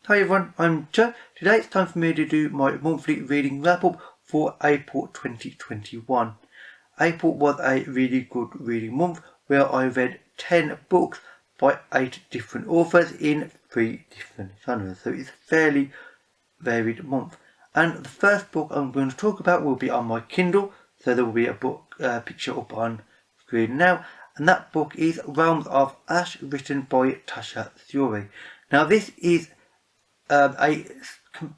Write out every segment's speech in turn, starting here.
Hi everyone, I'm Joe. Today it's time for me to do my monthly reading wrap-up for April 2021. April was a really good reading month where I read 10 books by 8 different authors in 3 different genres, so it's a fairly varied month. And the first book I'm going to talk about will be on my Kindle, so there will be a book picture up on screen now, and that book is Realms of Ash, written by Tasha Suri. Now this is a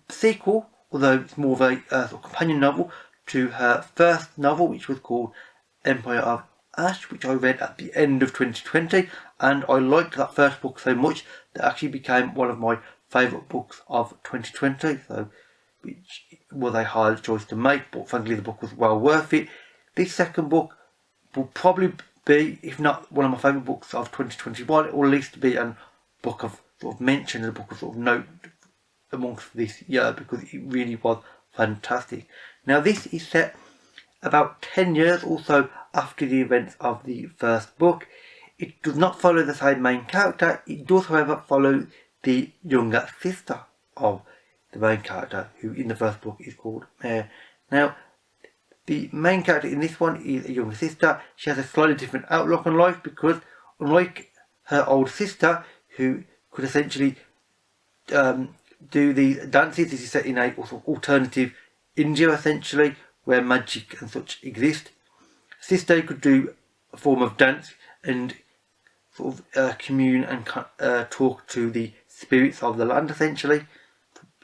sequel, although it's more of a sort of companion novel to her first novel, which was called Empire of Ash, which I read at the end of 2020, and I liked that first book so much that it actually became one of my favourite books of 2020, so which was a hard choice to make, but frankly the book was well worth it. This second book will probably be, if not one of my favourite books of 2021, it will at least be a book of sort of mention, a book of sort of note amongst this year, because it really was fantastic. Now this is set about 10 years or so after the events of the first book. It does not follow the same main character. It does, however, follow the younger sister of the main character, who in the first book is called Mare. Now the main character in this one is a younger sister. She has a slightly different outlook on life, because unlike her older sister, who could essentially do these dances, this is set in a sort of alternative India essentially, where magic and such exist. Sister could do a form of dance and sort of commune and talk to the spirits of the land essentially.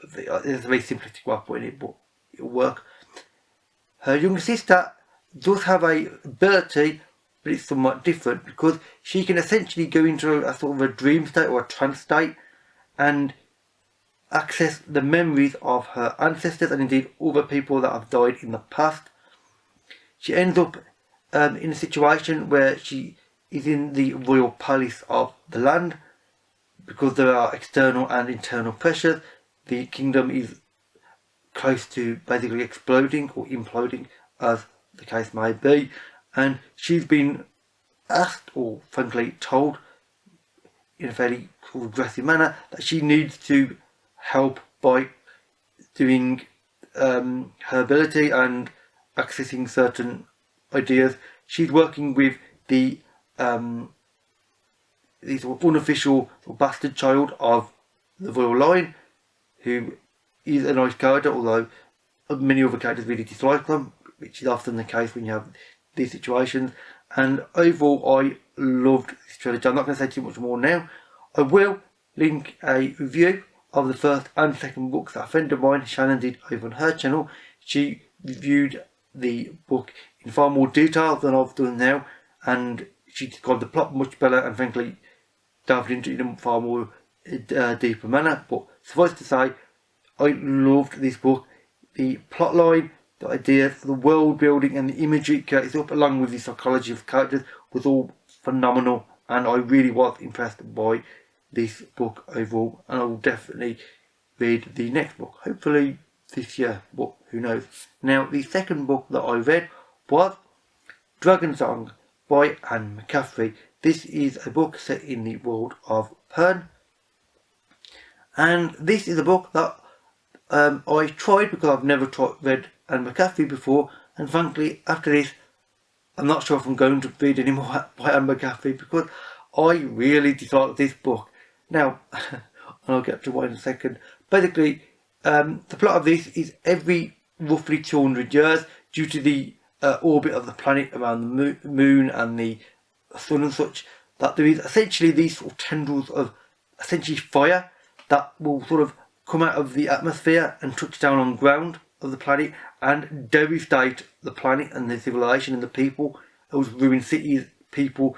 It's a very simplistic way of putting it, but it'll work. Her younger sister does have a ability, but it's somewhat different, because she can essentially go into a sort of a dream state or a trance state and access the memories of her ancestors and indeed other people that have died in the past. She ends up in a situation where she is in the royal palace of the land, because there are external and internal pressures. The kingdom is close to basically exploding or imploding, as the case may be, and she's been asked, or frankly told in a fairly sort of aggressive manner, that she needs to help by doing her ability and accessing certain ideas. She's working with the sort of unofficial sort of bastard child of the royal line, who is a nice character, although many other characters really dislike them, which is often the case when you have these situations. And overall I loved this trilogy. I'm not going to say too much more now. I will link a review of the first and second books that a friend of mine, Shannon, did over on her channel. She reviewed the book in far more detail than I've done now, and she described the plot much better and frankly delved into it in a far more deeper manner. But suffice to say, I loved this book. The plot line, the ideas, the world building and the imagery it carries up, along with the psychology of characters, was all phenomenal, and I really was impressed by this book overall, and I will definitely read the next book, hopefully this year, but who knows. Now the second book that I read was Dragonsong by MCCaffery. This is a book set in the world of Pern, and this is a book that I tried because I've never read MCCaffery before, and frankly after this I'm not sure if I'm going to read any more by MCCaffery, because I really disliked this book. Now, and I'll get to why in a second. Basically, the plot of this is every roughly 200 years, due to the orbit of the planet around the moon and the sun and such, that there is essentially these sort of tendrils of essentially fire that will sort of come out of the atmosphere and touch down on the ground of the planet and devastate the planet and the civilization and the people. It will ruin cities, people,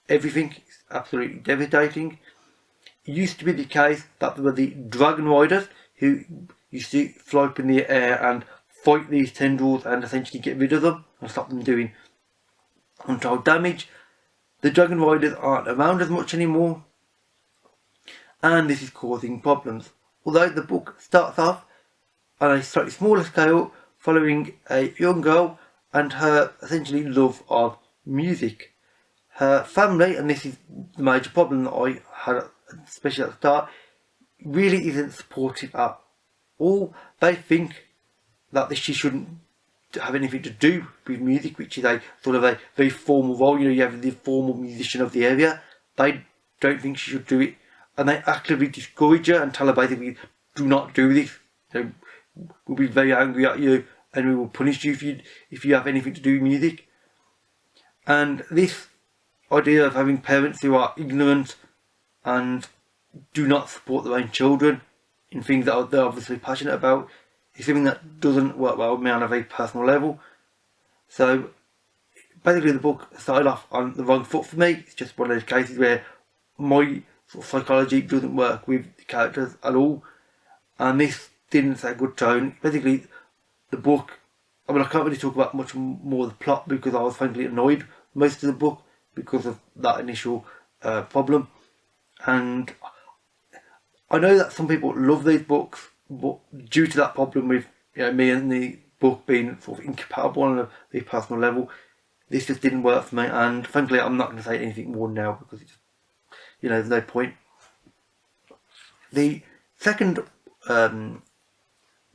everything. It's absolutely devastating. It used to be the case that there were the dragon riders who used to fly up in the air and fight these tendrils and essentially get rid of them and stop them doing untold damage. The dragon riders aren't around as much anymore, and this is causing problems. Although the book starts off on a slightly smaller scale, following a young girl and her essentially love of music. Her family, and this is the major problem that I had especially at the start, really isn't supportive at all. They think that she shouldn't have anything to do with music, which is a sort of a very formal role. You have the formal musician of the area. They don't think she should do it, and they actively discourage her and tell her basically, do not do this. We'll be very angry at you, and we will punish you if you have anything to do with music. And this idea of having parents who are ignorant and do not support their own children in things that they're obviously passionate about is something that doesn't work well with me on a very personal level. So basically the book started off on the wrong foot for me. It's just one of those cases where my sort of psychology doesn't work with the characters at all, and this didn't set a good tone. Basically the book, I mean, I can't really talk about much more of the plot because I was frankly annoyed most of the book because of that initial problem. And I know that some people love these books, but due to that problem with me and the book being sort of incompatible on a very personal level, this just didn't work for me. And frankly, I'm not going to say anything more now because it's just, there's no point. The second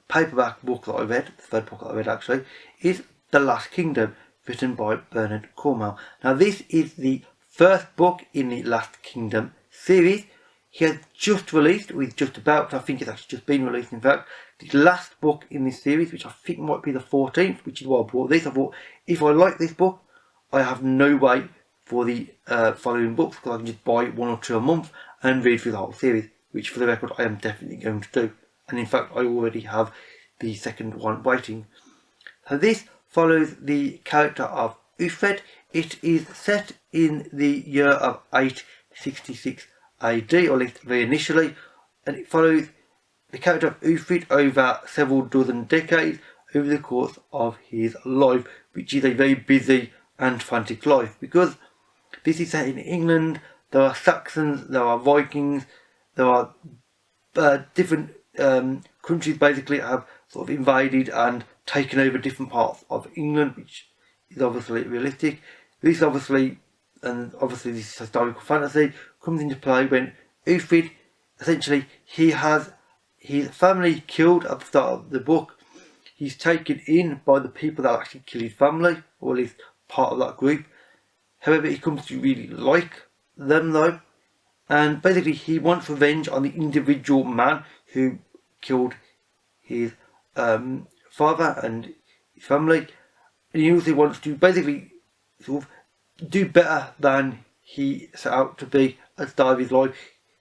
paperback book that I read, the third book that I read actually, is The Last Kingdom, written by Bernard Cornwell. Now this is the first book in the Last Kingdom series. He has just released, I think it's actually just been released in fact, the last book in this series, which I think might be the 14th, which is why I bought this. I thought, if I like this book, I have no wait for the following books, because I can just buy 1 or 2 a month and read through the whole series, which for the record I am definitely going to do. And in fact I already have the second one waiting. So this follows the character of Ufred. It is set in the year of 866 AD, or at least very initially, and it follows the character of Ufred over several dozen decades over the course of his life, which is a very busy and frantic life, because this is set in England. There are Saxons, there are Vikings, there are different countries basically have sort of invaded and taken over different parts of England, which is obviously realistic. This obviously this historical fantasy comes into play when Ufred, essentially, he has his family killed at the start of the book. He's taken in by the people that actually kill his family, or at least part of that group. However, he comes to really like them though, and basically he wants revenge on the individual man who killed his father and his family, and he also wants to basically sort of do better than he set out to be at the start of his life.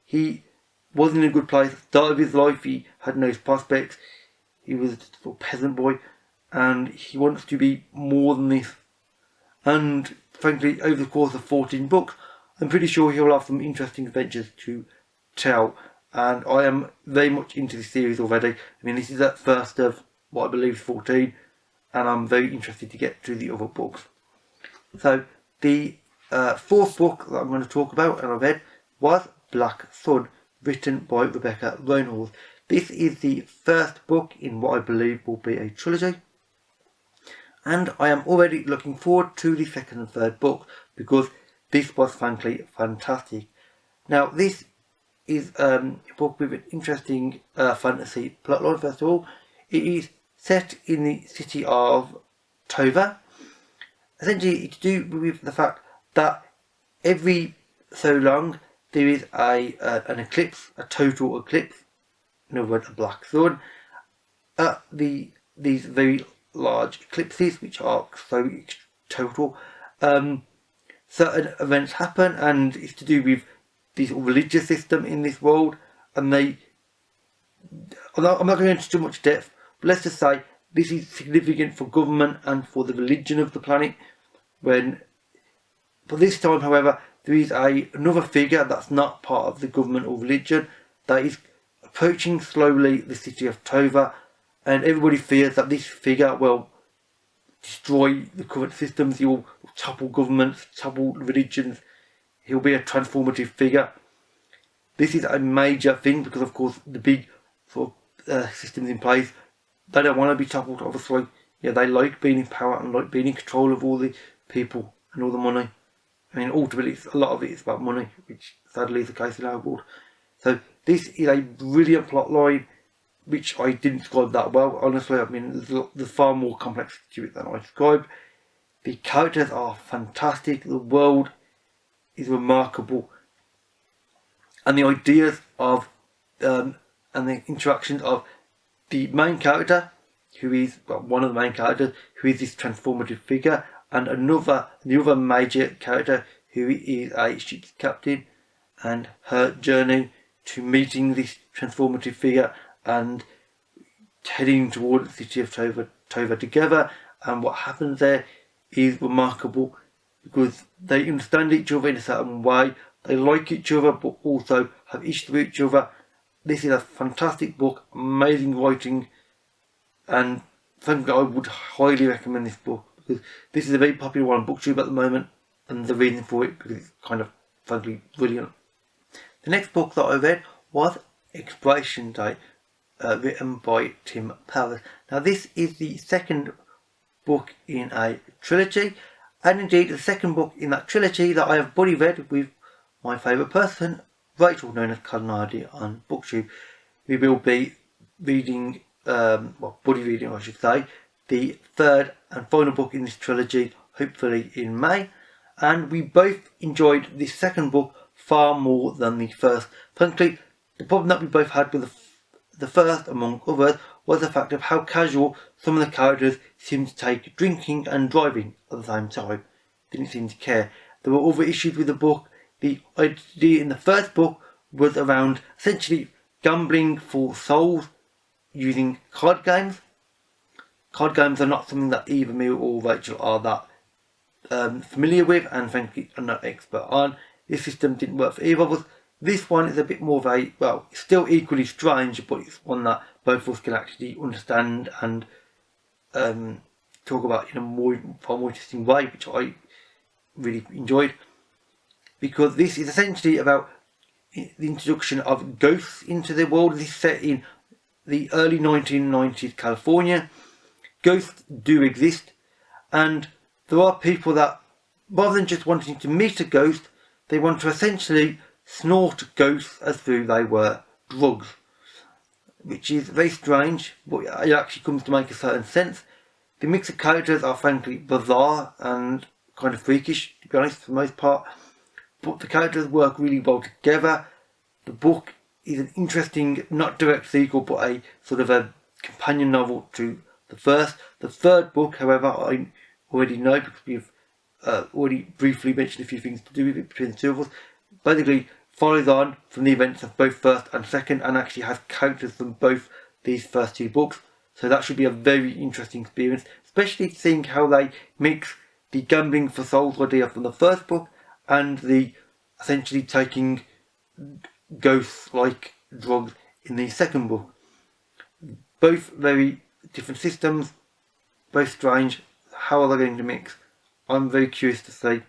He was in a good place at the start of his life. He had no prospects. He was a sort of peasant boy, and he wants to be more than this. And frankly, over the course of 14 books, I'm pretty sure he'll have some interesting adventures to tell. And I am very much into this series already. I mean, this is at first of what I believe is 14, and I'm very interested to get to the other books. So the fourth book that I'm going to talk about and I read was Black Sun, written by Rebecca Roanhorse. This is the first book in what I believe will be a trilogy, and I am already looking forward to the second and third book because this was frankly fantastic. Now this is a book with an interesting fantasy plotline. First of all, it is set in the city of Tova. Essentially, it's to do with the fact that every so long there is an eclipse, a total eclipse, in other words, a black sun. At these very large eclipses, which are so total, certain events happen, and it's to do with this religious system in this world. And I'm not going into too much depth, but let's just say this is significant for government and for the religion of the planet. But this time, however, there is another figure that's not part of the government or religion that is approaching slowly the city of Tova, and everybody fears that this figure will destroy the current systems. He will topple governments, topple religions. He'll be a transformative figure. This is a major thing because, of course, the big sort of systems in place, they don't want to be toppled. Obviously, they like being in power and like being in control of all the people and all the money. I mean, ultimately, a lot of it is about money, which sadly is the case in our world. So This is a brilliant plot line, which I didn't describe that well. Honestly, I mean, there's far more complexity to it than I described. The characters are fantastic. The world is remarkable, and the ideas of and the interactions of the main character, who is one of the main characters, who is this transformative figure, and the other major character, who is a ship's captain, and her journey to meeting this transformative figure and heading towards the city of Tova together. And what happens there is remarkable, because they understand each other in a certain way. They like each other, but also have issues with each other. This is a fantastic book, amazing writing, and frankly I would highly recommend this book, because this is a very popular one on BookTube at the moment, and the reason for it because it's kind of frankly brilliant. The next book that I read was Expiration Date, written by Tim Powers. Now this is the second book in a trilogy, and indeed the second book in that trilogy that I have buddy read with my favourite person, Rachel, known as Carnardi, on BookTube. We will be reading, buddy reading I should say, the third and final book in this trilogy, hopefully in May. And we both enjoyed this second book far more than the first. Frankly, the problem that we both had with the first, among others, was the fact of how casual some of the characters seemed to take drinking and driving at the same time. Didn't seem to care. There were other issues with the book. The idea in the first book was around essentially gambling for souls using card games. Card games are not something that either me or Rachel are that familiar with, and frankly are not expert on. This system didn't work for either of us. This one is a bit more of a, well, it's still equally strange, but it's one that both of us can actually understand and talk about in a far more interesting way, which I really enjoyed. Because this is essentially about the introduction of ghosts into the world. This is set in the early 1990s California. Ghosts do exist, and there are people that, rather than just wanting to meet a ghost, they want to essentially snort ghosts as though they were drugs, which is very strange, but it actually comes to make a certain sense. The mix of characters are frankly bizarre and kind of freakish, to be honest, for the most part, but the characters work really well together. The book is an interesting, not direct sequel, but a sort of a companion novel to the first. The third book, however, I already know because we've already briefly mentioned a few things to do with it between the two of us. Basically follows on from the events of both first and second, and actually has characters from both these first two books. So that should be a very interesting experience, especially seeing how they mix the gambling for souls idea from the first book and the essentially taking ghosts like drugs in the second book. Both very different systems, both strange. How are they going to mix? I'm very curious to see.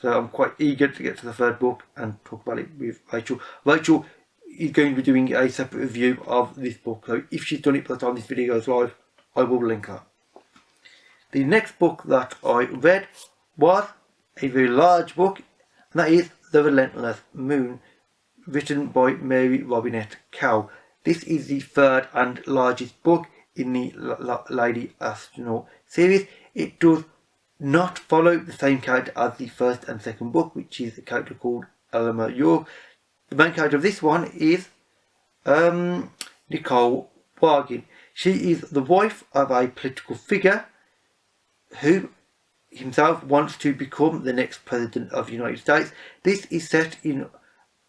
So I'm quite eager to get to the third book and talk about it with Rachel. Rachel is going to be doing a separate review of this book, so if she's done it by the time this video goes live, I will link her. The next book that I read was a very large book, and that is The Relentless Moon, written by Mary Robinette-Kowal. This is the third and largest book in the Lady Astronaut series. It does not follow the same character as the first and second book, which is a character called Elmer York. The main character of this one is Nicole Bargain. She is the wife of a political figure who himself wants to become the next president of the United States. This is set in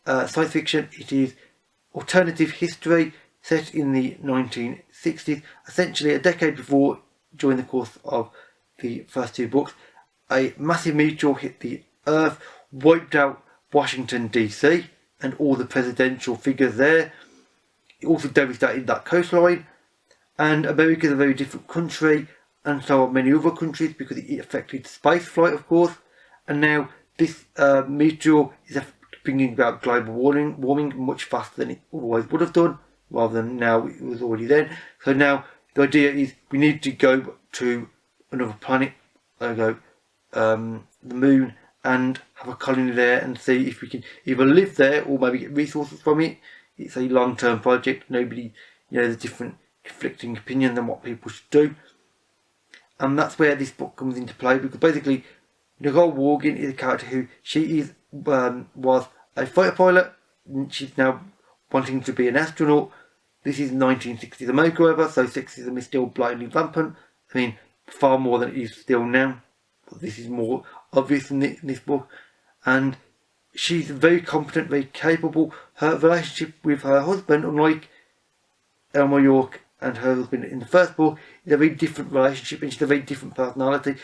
science fiction. It is alternative history set in the 1960s, essentially a decade before, during the course of the first two books, a massive meteor hit the Earth, wiped out Washington DC and all the presidential figures there. It also devastated that coastline, and America is a very different country, and so are many other countries, because it affected space flight, of course. And now this meteor is bringing about global warming much faster than it otherwise would have done, rather than now it was already then. So now the idea is we need to go to another planet, the moon, and have a colony there and see if we can either live there or maybe get resources from it. it's a long-term project. Nobody, there's different conflicting opinions on what people should do. And that's where this book comes into play, because basically Nicole Morgan is a character who was a fighter pilot. She's now wanting to be an astronaut. This is 1960s America, however, so sexism is still blindly rampant. I mean, far more than it is still now. But this is more obvious in this book. And she's very competent, very capable. Her relationship with her husband, unlike Elma York and her husband in the first book, is a very different relationship, and she's a very different personality.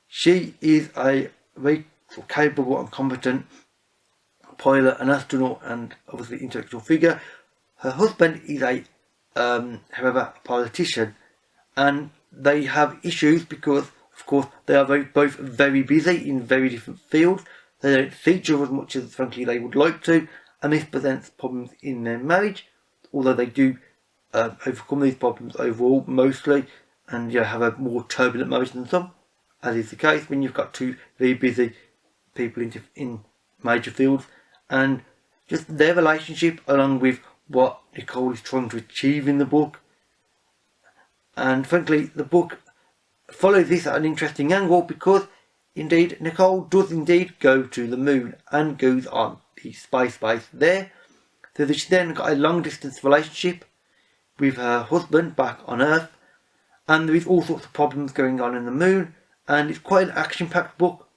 She is a very capable and competent pilot, an astronaut, and obviously intellectual figure. Her husband is however, a politician, and they have issues because, of course, they are both very busy in very different fields. They don't see each other as much as, frankly, they would like to, and this presents problems in their marriage, although they do overcome these problems overall, mostly, and have a more turbulent marriage than some, as is the case when you've got two very busy people in major fields. And just their relationship, along with what Nicole is trying to achieve in the book. And frankly, the book follows this at an interesting angle, because indeed Nicole does indeed go to the moon and goes on the space base there. So that she then got a long distance relationship with her husband back on Earth, and there is all sorts of problems going on in the moon, and it's quite an action-packed book,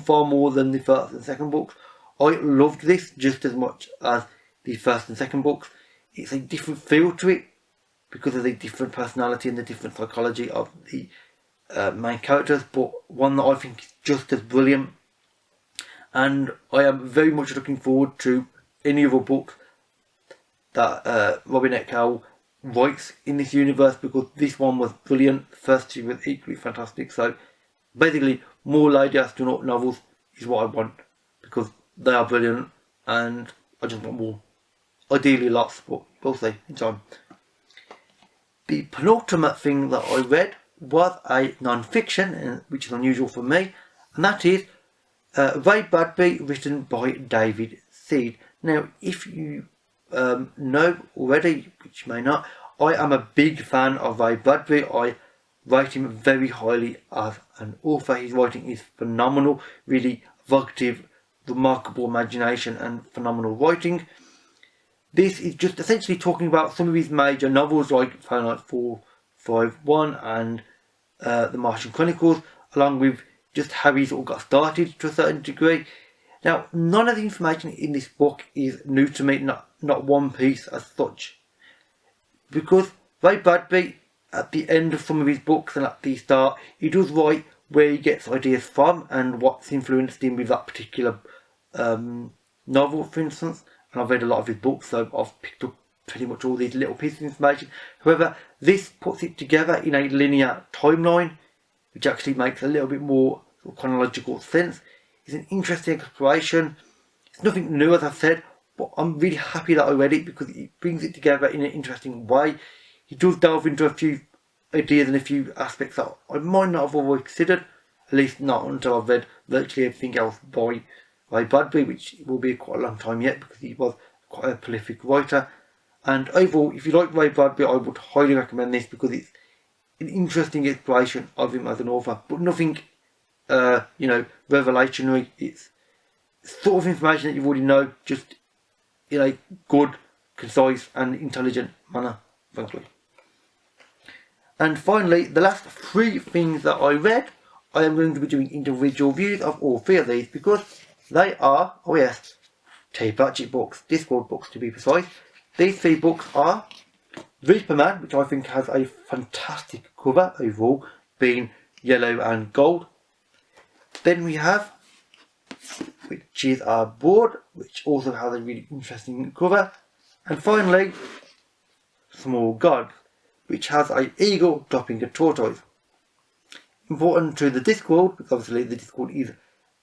far more than the first and second books. I loved this just as much as the first and second books. It's a different feel to it because of the different personality and the different psychology of the main characters, but one that I think is just as brilliant. And I am very much looking forward to any other books that Robinette-Kowal writes in this universe, because this one was brilliant. The first two were equally fantastic. So basically, more Lady Astronaut novels is what I want, because they are brilliant and I just want more. Ideally lots, but we'll see in time. The penultimate thing that I read was a non-fiction, which is unusual for me, and that is Ray Bradbury, written by David Seed. Now, if you know already, which you may not, I am a big fan of Ray Bradbury. I rate him very highly as an author. His writing is phenomenal, really evocative, remarkable imagination and phenomenal writing. This is just essentially talking about some of his major novels like Fahrenheit 451 and The Martian Chronicles, along with just how he sort of got started to a certain degree. Now, none of the information in this book is new to me, not one piece as such. Because Ray Bradbury, at the end of some of his books and at the start, he does write where he gets ideas from and what's influenced him with that particular novel, for instance. And I've read a lot of his books, so I've picked up pretty much all these little pieces of information. However, this puts it together in a linear timeline, which actually makes a little bit more sort of chronological sense. It's an interesting exploration. It's nothing new, as I've said, but I'm really happy that I read it because it brings it together in an interesting way. He does delve into a few ideas and a few aspects that I might not have always considered, at least not until I've read virtually everything else by Ray Bradbury, which will be quite a long time yet because he was quite a prolific writer. And overall, if you like Ray Bradbury, I would highly recommend this because it's an interesting exploration of him as an author, but nothing, revelationary. It's sort of information that you already know, just in a good, concise and intelligent manner, frankly. And finally, the last three things that I read, I am going to be doing individual reviews of all three of these because they are, Pratchett books, Discworld books to be precise. These three books are Reaperman, which I think has a fantastic cover overall, being yellow and gold. Then we have, which is our board, which also has a really interesting cover. And finally, Small Gods, which has an eagle dropping a tortoise. Important to the Discworld, because obviously the Discworld is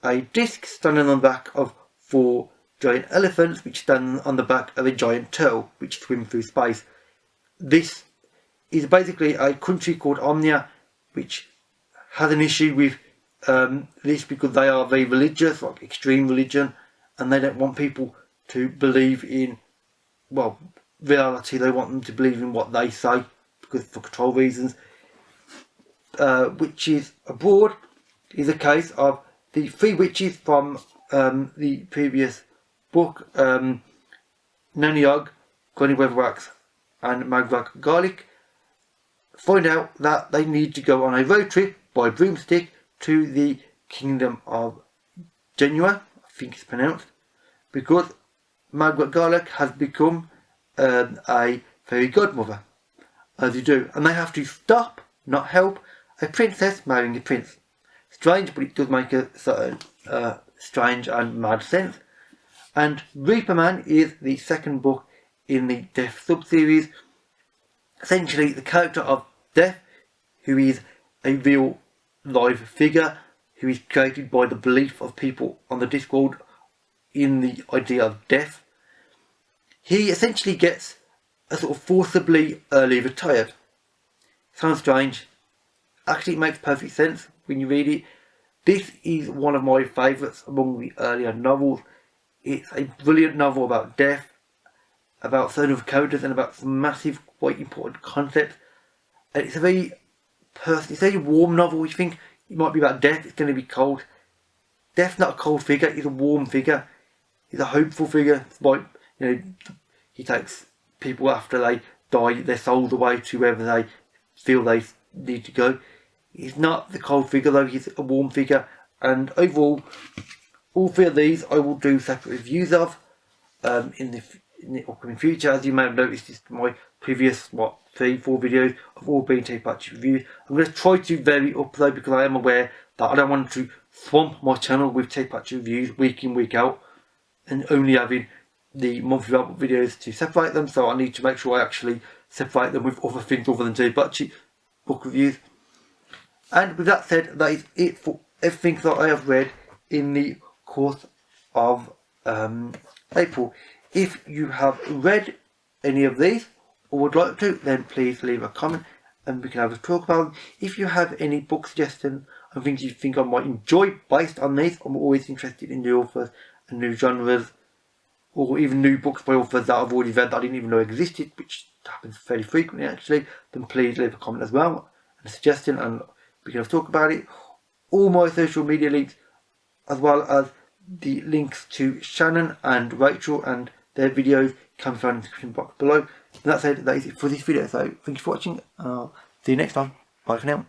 a disc standing on the back of 4 giant elephants, which stand on the back of a giant turtle, which swim through space. This is basically a country called Omnia, which has an issue with this because they are very religious, like extreme religion, and they don't want people to believe in well, reality. They want them to believe in what they say because for control reasons. Witches Abroad is a case of the 3 witches from the previous book, Nanyog, Granny Weatherwax and Magrak Garlic, find out that they need to go on a road trip by broomstick to the kingdom of Genua, I think it's pronounced, because Magrak Garlic has become a fairy godmother, as you do, and they have to stop, not help, a princess marrying a prince. Strange, but it does make a certain strange and mad sense. And Reaper Man is the second book in the Death sub-series. Essentially, the character of Death, who is a real live figure, who is created by the belief of people on the Discworld in the idea of death. He essentially gets a sort of forcibly early retired. Sounds strange. Actually, it makes perfect sense when you read it. This is one of my favourites among the earlier novels. It's a brilliant novel about death, about certain other characters, and about some massive, quite important concepts. And it's a very personal, it's a very warm novel. You think it might be about death, it's going to be cold. Death's not a cold figure, he's a warm figure. He's a hopeful figure. It's like, you know, he takes people after they die, their souls away to wherever they feel they need to go. He's not the cold figure though, he's a warm figure. And overall, all 3 of these I will do separate reviews of in the upcoming future. As you may have noticed, it's my previous 3-4 videos have all been Pratchett reviews. I'm going to try to vary up though, because I am aware that I don't want to swamp my channel with Pratchett reviews week in, week out, and only having the monthly wrap-up videos to separate them. So I need to make sure I actually separate them with other things other than Pratchett book reviews. And with that said, that is it for everything that I have read in the course of April. If you have read any of these or would like to, then please leave a comment and we can have a talk about them. If you have any book suggestions and things you think I might enjoy based on these, I'm always interested in new authors and new genres, or even new books by authors that I've already read that I didn't even know existed, which happens fairly frequently actually. Then please leave a comment as well and a suggestion, and we can have a talk about it. All my social media links, as well as the links to Shannon and Rachel and their videos, can be found in the description box below. And that said, that is it for this video. So thank you for watching, and I'll see you next time. Bye for now.